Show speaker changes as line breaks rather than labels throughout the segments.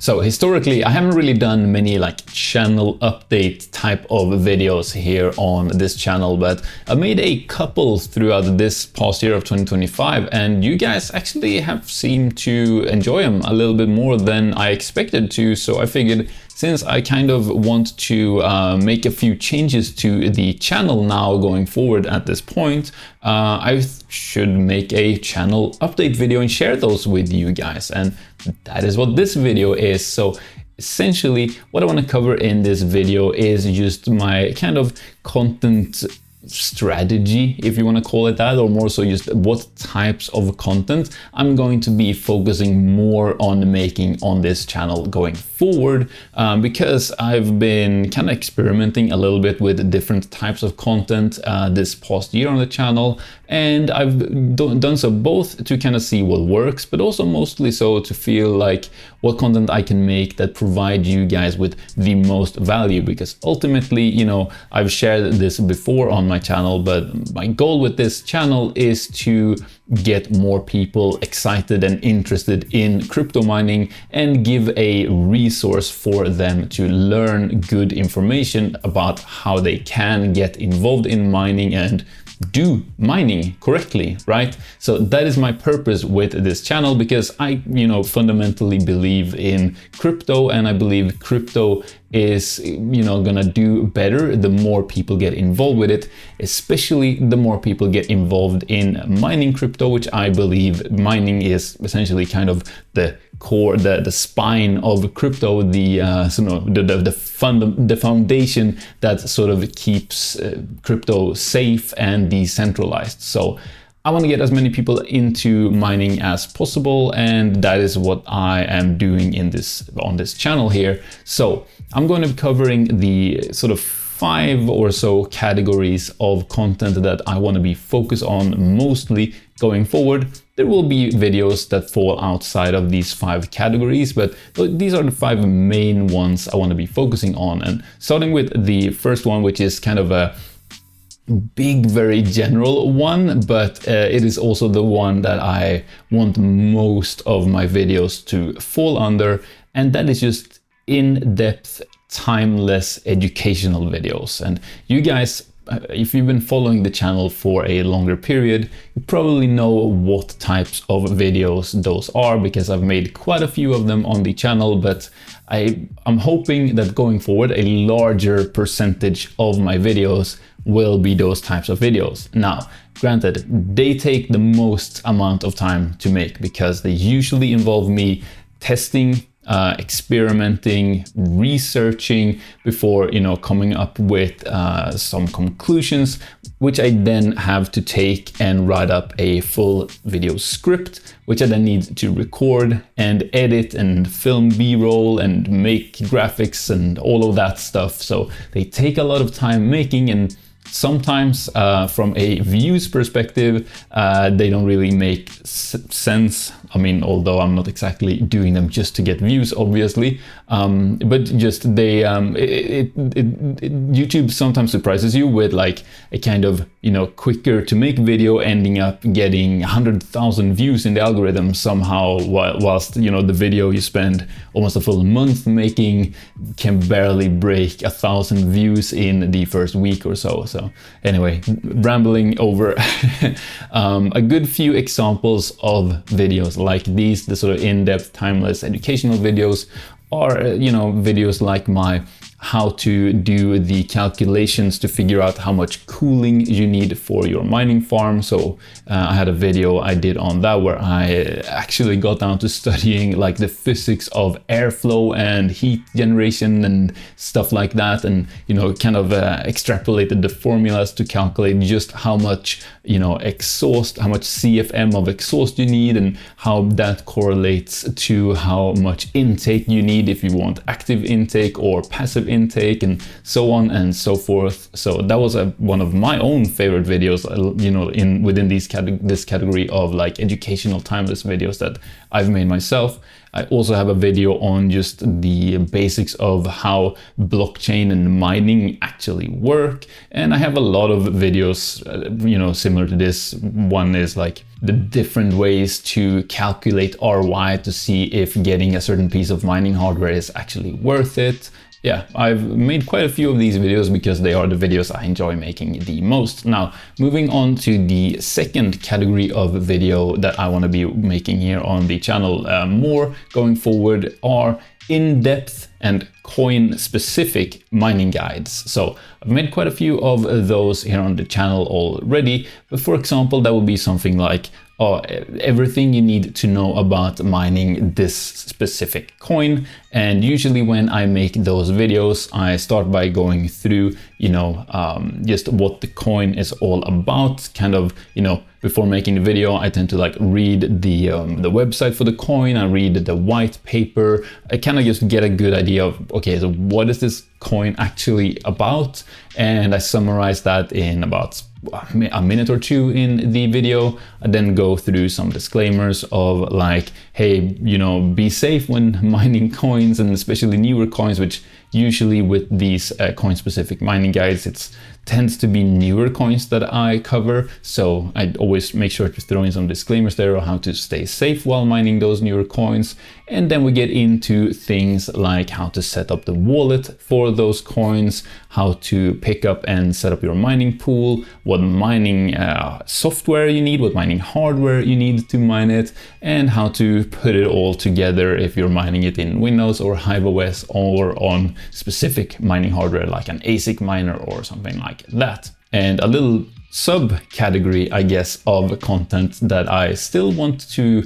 So historically, I haven't really done many like channel update type of videos here on this channel, but I made a couple throughout this past year of 2025, and you guys actually have seemed to enjoy them a little bit more than I expected to. So I figured, since I kind of want to make a few changes to the channel now going forward at this point, I should make a channel update video and share those with you guys. And that is what this video is. So essentially what I want to cover in this video is just my kind of content strategy, if you want to call it that, or more so just what types of content I'm going to be focusing more on making on this channel going forward, because I've been kind of experimenting a little bit with different types of content this past year on the channel, and I've done so both to kind of see what works, but also mostly so to feel like what content I can make that provide you guys with the most value, because ultimately, you know, I've shared this before on my channel, but my goal with this channel is to get more people excited and interested in crypto mining and give a resource for them to learn good information about how they can get involved in mining and do mining correctly, right? So that is my purpose with this channel, because I, you know, fundamentally believe in crypto, and I believe crypto is, you know, gonna do better the more people get involved with it, especially the more people get involved in mining crypto, which I believe mining is essentially kind of the core, the spine of crypto, the foundation that sort of keeps crypto safe and decentralized. So I want to get as many people into mining as possible, and that is what I am doing on this channel here. So I'm going to be covering the sort of 5 or so categories of content that I want to be focused on mostly going forward. There will be videos that fall outside of these 5 categories, but these are the 5 main ones I want to be focusing on. And starting with the first one, which is kind of a big, very general one, but it is also the one that I want most of my videos to fall under, and that is just in-depth, timeless educational videos. And you guys, if you've been following the channel for a longer period, you probably know what types of videos those are, because I've made quite a few of them on the channel, but I'm hoping that going forward, a larger percentage of my videos will be those types of videos. Now, granted, they take the most amount of time to make, because they usually involve me testing, experimenting, researching before, you know, coming up with some conclusions, which I then have to take and write up a full video script, which I then need to record and edit and film B-roll and make graphics and all of that stuff. So they take a lot of time making, and sometimes from a views perspective, they don't really make sense. I mean, although I'm not exactly doing them just to get views, obviously, but just they, YouTube sometimes surprises you with like a kind of, you know, quicker to make video ending up getting 100,000 views in the algorithm somehow, whilst, you know, the video you spend almost a full month making can barely break 1,000 views in the first week or so. So anyway, rambling over a good few examples of videos like these, the sort of in-depth, timeless educational videos, are, you know, videos like my how to do the calculations to figure out how much cooling you need for your mining farm. So I had a video I did on that where I actually got down to studying like the physics of airflow and heat generation and stuff like that, and, you know, kind of extrapolated the formulas to calculate just how much, you know, exhaust, how much CFM of exhaust you need, and how that correlates to how much intake you need if you want active intake or passive intake, and so on and so forth. So that was one of my own favorite videos, you know, within this category of like educational timeless videos that I've made myself. I also have a video on just the basics of how blockchain and mining actually work. And I have a lot of videos, similar to this. One is like the different ways to calculate ROI to see if getting a certain piece of mining hardware is actually worth it. Yeah, I've made quite a few of these videos because they are the videos I enjoy making the most. Now, moving on to the second category of video that I want to be making here on the channel more going forward are in-depth and coin-specific mining guides. So I've made quite a few of those here on the channel already, but for example, that would be something like everything you need to know about mining this specific coin. And usually when I make those videos, I start by going through, just what the coin is all about, kind of, before making the video, I tend to like read the website for the coin. I read the white paper. I kind of just get a good idea of, okay, so what is this coin actually about? And I summarize that in about a minute or two in the video. I then go through some disclaimers of like, hey, be safe when mining coins, and especially newer coins, which usually with these coin-specific mining guides, it tends to be newer coins that I cover. So I always make sure to throw in some disclaimers there on how to stay safe while mining those newer coins. And then we get into things like how to set up the wallet for those coins, how to pick up and set up your mining pool, what mining software you need, what mining hardware you need to mine it, and how to put it all together if you're mining it in Windows or 𝗦𝗡 or on specific mining hardware like an ASIC miner or something like that. And a little subcategory, I guess, of content that I still want to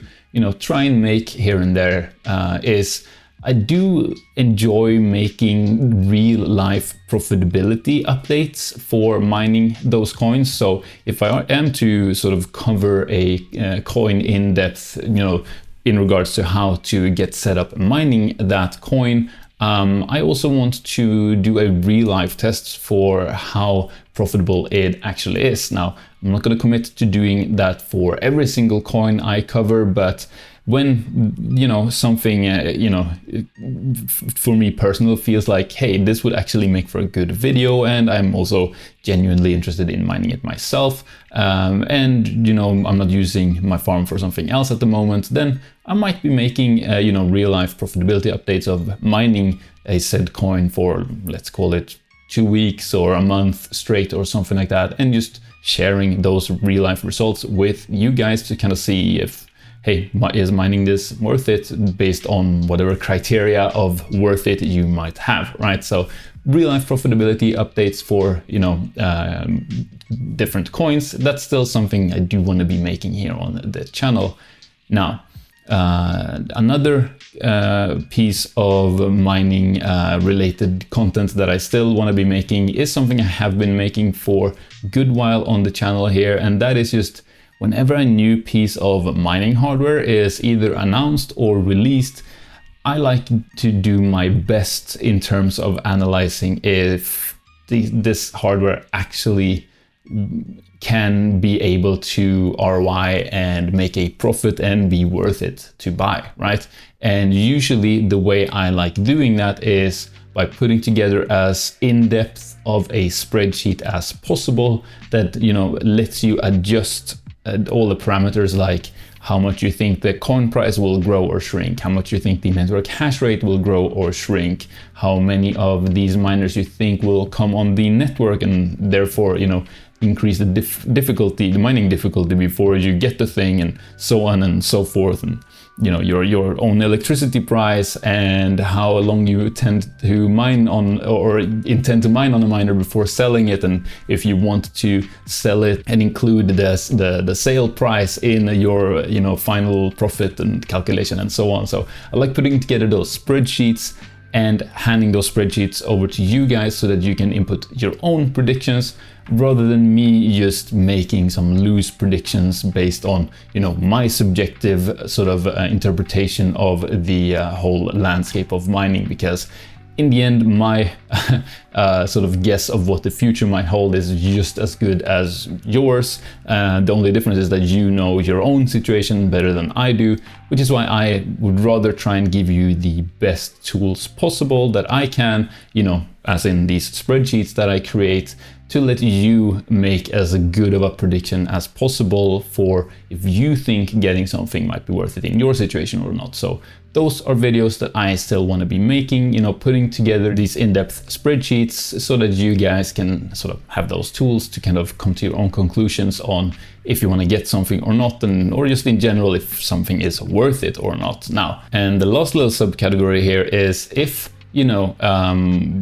try and make here and there is I do enjoy making real life profitability updates for mining those coins. So if I am to sort of cover a coin in depth, in regards to how to get set up mining that coin, I also want to do a real life test for how profitable it actually is. Now, I'm not going to commit to doing that for every single coin I cover, but when something for me personally feels like, hey, this would actually make for a good video, and I'm also genuinely interested in mining it myself, and I'm not using my farm for something else at the moment, then I might be making real life profitability updates of mining a said coin for, let's call it 2 weeks or a month straight or something like that, and just sharing those real life results with you guys to kind of see if, hey, is mining this worth it based on whatever criteria of worth it you might have, right? So real life profitability updates for, different coins, that's still something I do want to be making here on the channel. Now, another piece of mining related content that I still want to be making is something I have been making for a good while on the channel here, and that is just whenever a new piece of mining hardware is either announced or released, I like to do my best in terms of analyzing if this hardware actually can be able to ROI and make a profit and be worth it to buy, right? And usually the way I like doing that is by putting together as in-depth of a spreadsheet as possible that, lets you adjust all the parameters like how much you think the coin price will grow or shrink, how much you think the network hash rate will grow or shrink, how many of these miners you think will come on the network and therefore, increase the difficulty, the mining difficulty before you get the thing, and so on and so forth. And your own electricity price and how long you tend to mine on or intend to mine on a miner before selling it, and if you want to sell it and include the sale price in your final profit and calculation and so on. So I like putting together those spreadsheets and handing those spreadsheets over to you guys so that you can input your own predictions rather than me just making some loose predictions based on my subjective sort of interpretation of the whole landscape of mining. Because in the end, my sort of guess of what the future might hold is just as good as yours. The only difference is that you know your own situation better than I do, which is why I would rather try and give you the best tools possible that I can, you know, as in these spreadsheets that I create, to let you make as good of a prediction as possible for if you think getting something might be worth it in your situation or not. So those are videos that I still want to be making, you know, putting together these in-depth spreadsheets so that you guys can sort of have those tools to kind of come to your own conclusions on if you want to get something or not, and or just in general if something is worth it or not. Now, and the last little subcategory here is if, you know,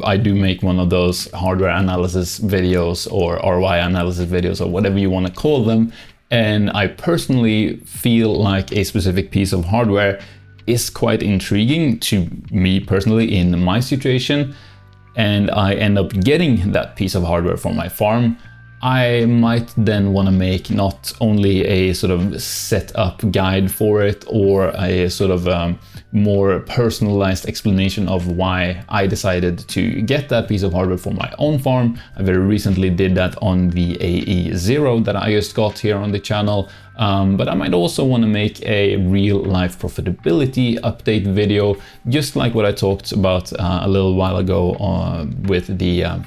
I do make one of those hardware analysis videos or ROI analysis videos or whatever you want to call them, and I personally feel like a specific piece of hardware is quite intriguing to me personally in my situation, and I end up getting that piece of hardware for my farm, I might then want to make not only a sort of setup guide for it or a sort of more personalized explanation of why I decided to get that piece of hardware for my own farm. I very recently did that on the 𝗧𝗢𝗍 that I just got here on the channel. But I might also want to make a real life profitability update video, just like what I talked about a little while ago with the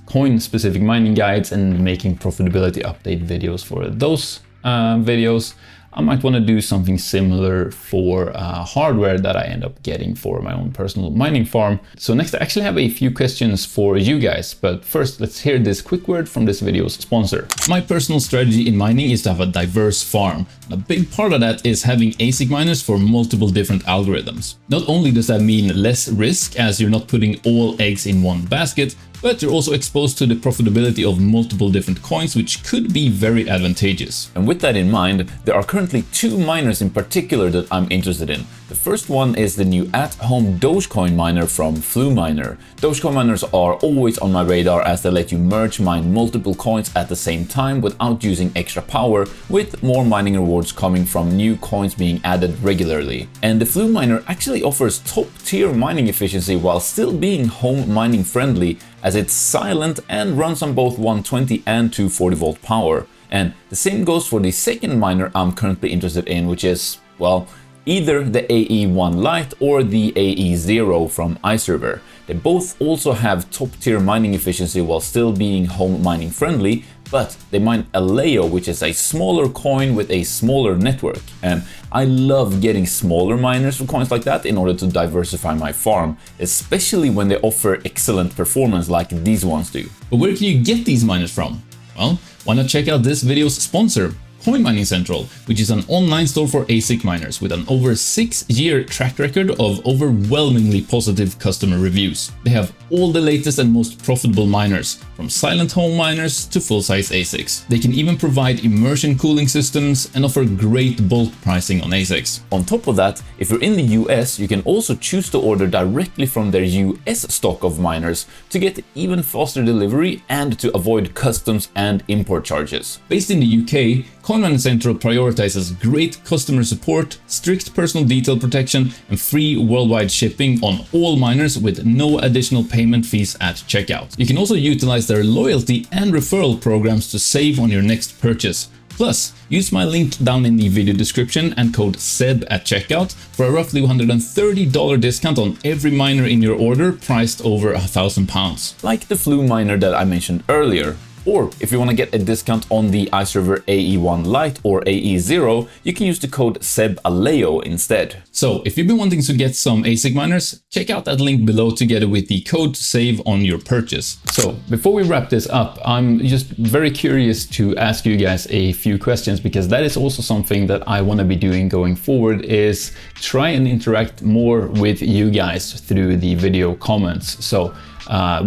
coin specific mining guides and making profitability update videos for those videos. I might want to do something similar for hardware that I end up getting for my own personal mining farm. So next, I actually have a few questions for you guys, but first let's hear this quick word from this video's sponsor. My personal strategy in mining is to have a diverse farm. A big part of that is having ASIC miners for multiple different algorithms. Not only does that mean less risk as you're not putting all eggs in one basket, but you're also exposed to the profitability of multiple different coins, which could be very advantageous. And with that in mind, there are currently two miners in particular that I'm interested in. The first one is the new at-home Dogecoin miner from 𝗬-𝗦𝗛. Dogecoin miners are always on my radar as they let you merge mine multiple coins at the same time without using extra power, with more mining rewards coming from new coins being added regularly. And the 𝗬-𝗦𝗛 actually offers top-tier mining efficiency while still being home mining friendly, as it's silent and runs on both 120 and 240 volt power. And the same goes for the second miner I'm currently interested in, which is, well, either the AE1 Lite or the AE0 from iServer. They both also have top tier mining efficiency while still being home mining friendly, but they mine 𝗟𝗟, which is a smaller coin with a smaller network. And I love getting smaller miners for coins like that in order to diversify my farm, especially when they offer excellent performance like these ones do. But where can you get these miners from? Well, why not check out this video's sponsor, Coin Mining Central, which is an online store for ASIC miners with an over 6-year track record of overwhelmingly positive customer reviews. They have all the latest and most profitable miners, from silent home miners to full-size ASICs. They can even provide immersion cooling systems and offer great bulk pricing on ASICs. On top of that, if you're in the US, you can also choose to order directly from their US stock of miners to get even faster delivery and to avoid customs and import charges. Based in the UK, Coin Mining Central prioritizes great customer support, strict personal detail protection, and free worldwide shipping on all miners with no additional payment fees at checkout. You can also utilize their loyalty and referral programs to save on your next purchase. Plus, use my link down in the video description and code 𝗧 at checkout for a roughly $130 discount on every miner in your order priced over £1,000. Like the 𝗬-𝗦𝗛 that I mentioned earlier. Or if you want to get a discount on the iServer AE1 Lite or AE0, you can use the code 𝗧 instead. So if you've been wanting to get some ASIC miners, check out that link below together with the code to save on your purchase. So before we wrap this up, I'm just very curious to ask you guys a few questions, because that is also something that I want to be doing going forward, is try and interact more with you guys through the video comments. So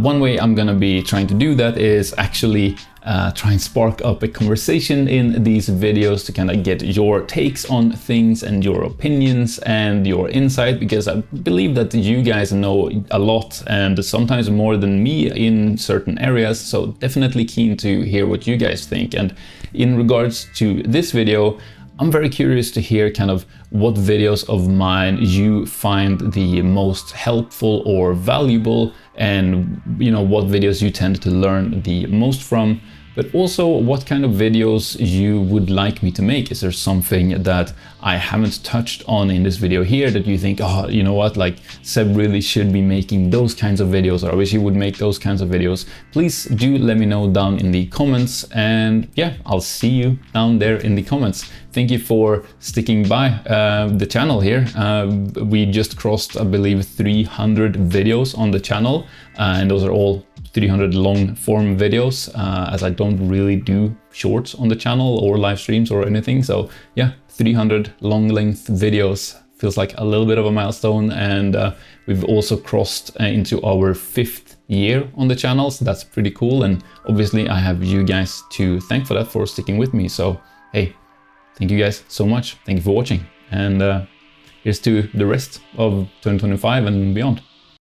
one way I'm gonna be trying to do that is actually try and spark up a conversation in these videos to kind of get your takes on things and your opinions and your insight, because I believe that you guys know a lot and sometimes more than me in certain areas, so definitely keen to hear what you guys think. And in regards to this video, I'm very curious to hear kind of what videos of mine you find the most helpful or valuable, and what videos you tend to learn the most from. But also what kind of videos you would like me to make. Is there something that I haven't touched on in this video here that you think, oh, you know what, like Seb really should be making those kinds of videos, or I wish he would make those kinds of videos? Please do let me know down in the comments, and yeah, I'll see you down there in the comments. Thank you for sticking by the channel here. We just crossed, I believe, 300 videos on the channel, and those are all 300 long form videos, as I don't really do shorts on the channel or live streams or anything. So yeah, 300 long length videos feels like a little bit of a milestone, and we've also crossed into our 5th year on the channel, so that's pretty cool. And obviously I have you guys to thank for that, for sticking with me. So hey, thank you guys so much. Thank you for watching, and here's to the rest of 2025 and beyond.